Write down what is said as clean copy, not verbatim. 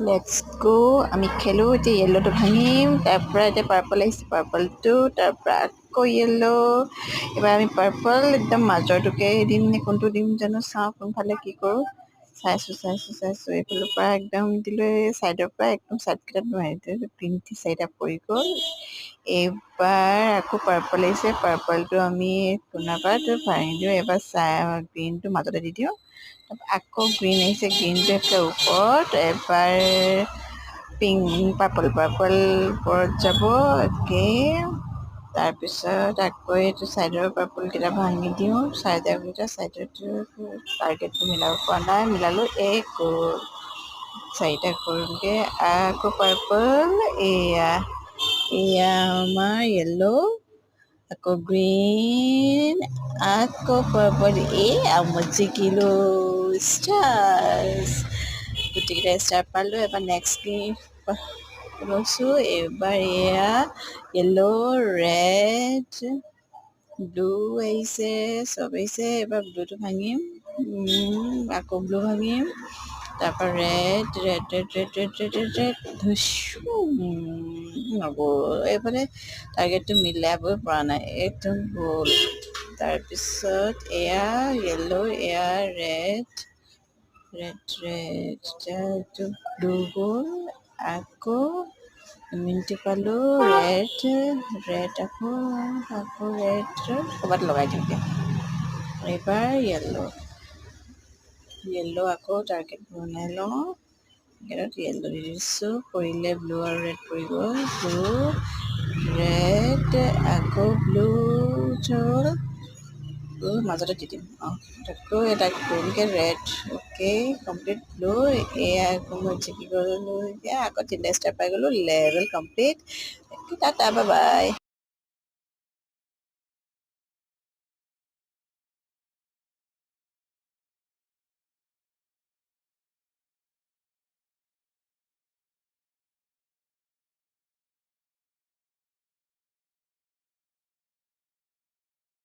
let's গো আমি খেলোঁ এতিয়া য়েল্ল'টো ভাঙিম তাৰপৰা এতিয়া পাৰ্পল আহিছে পাৰ্পলটো তাৰপৰা আকৌ য়েল্ল' এবাৰ আমি পাৰ্পল একদম মাজৰটোকে দিম নে কোনটো দিম জানো চাওঁ কোনফালে কি কৰোঁ চাইছোঁ এইফালৰ পৰা একদম দিলোঁ ছাইডৰ পৰা একদম ছাইডকেইটাত নোৱাৰি তিনিটি চাৰিটা পৰি গ'ল এইবাৰ আকৌ পাৰ্পল আহিছে পাৰ্পলটো আমি কোনাবাটো ভাঙি দিওঁ এবাৰ গ্ৰীণটো মাজতে দি দিওঁ আকৌ গ্ৰীণ আহিছে গ্ৰীণটো একে ওপৰত এবাৰ পাৰ্পল ওপৰত যাব একে তাৰপিছত আকৌ এইটো ছাইডৰ পাৰ্পলকেইটা ভাঙি দিওঁ ছাইডৰকেইটা টাৰ্গেটটো মিলাব পৰা নাই মিলালোঁ গ'ল চাৰিটা কৰোঁগৈ আকৌ পাৰ্পল এয়া আমাৰ য়েল্ল' আকৌ গ্ৰীণ আকৌ পাৰ্পল মই জিকিলোঁ ষ্টাৰ্ছ গোটেইকেইটা ষ্টাৰ পালোঁ এবাৰ নেক্সট লৈছোঁ এইবাৰ এয়া য়েল্ল' ৰেড ব্লু আহিছে চব আহিছে এইবাৰ ব্লুটো ভাঙিম আকৌ ব্লু ভাঙিম তাৰপৰা ৰেড নগ'ল এইফালে টাৰ্গেটটো মিলাবই পৰা নাই একদম গ'ল তাৰপিছত এয়া য়েল্ল' এয়া ৰেড এইটো ব্লু গ'ল আকৌ মিনিটো পালোঁ ৰেড আকৌ ৰেড ক'ৰবাত লগাই দিওঁগৈ এইবাৰ য়েল্ল' আকৌ টাৰ্গেট বনাই লওঁ য়েল্ল' দি দিছোঁ পৰিলে ব্লু আৰু ৰেড পৰি গ'ল ব্লু ৰেড আকৌ ব্লু হ'ল মাজতে দি দিম আকৌ এটা গ'লগৈ ৰেড অ'কে কমপ্লিট ব্লু এয়া আকৌ মই জিকি গ'লোঁ এতিয়া আকৌ 3টা ষ্টাৰ পাই গ'লোঁ level complete tata bye bye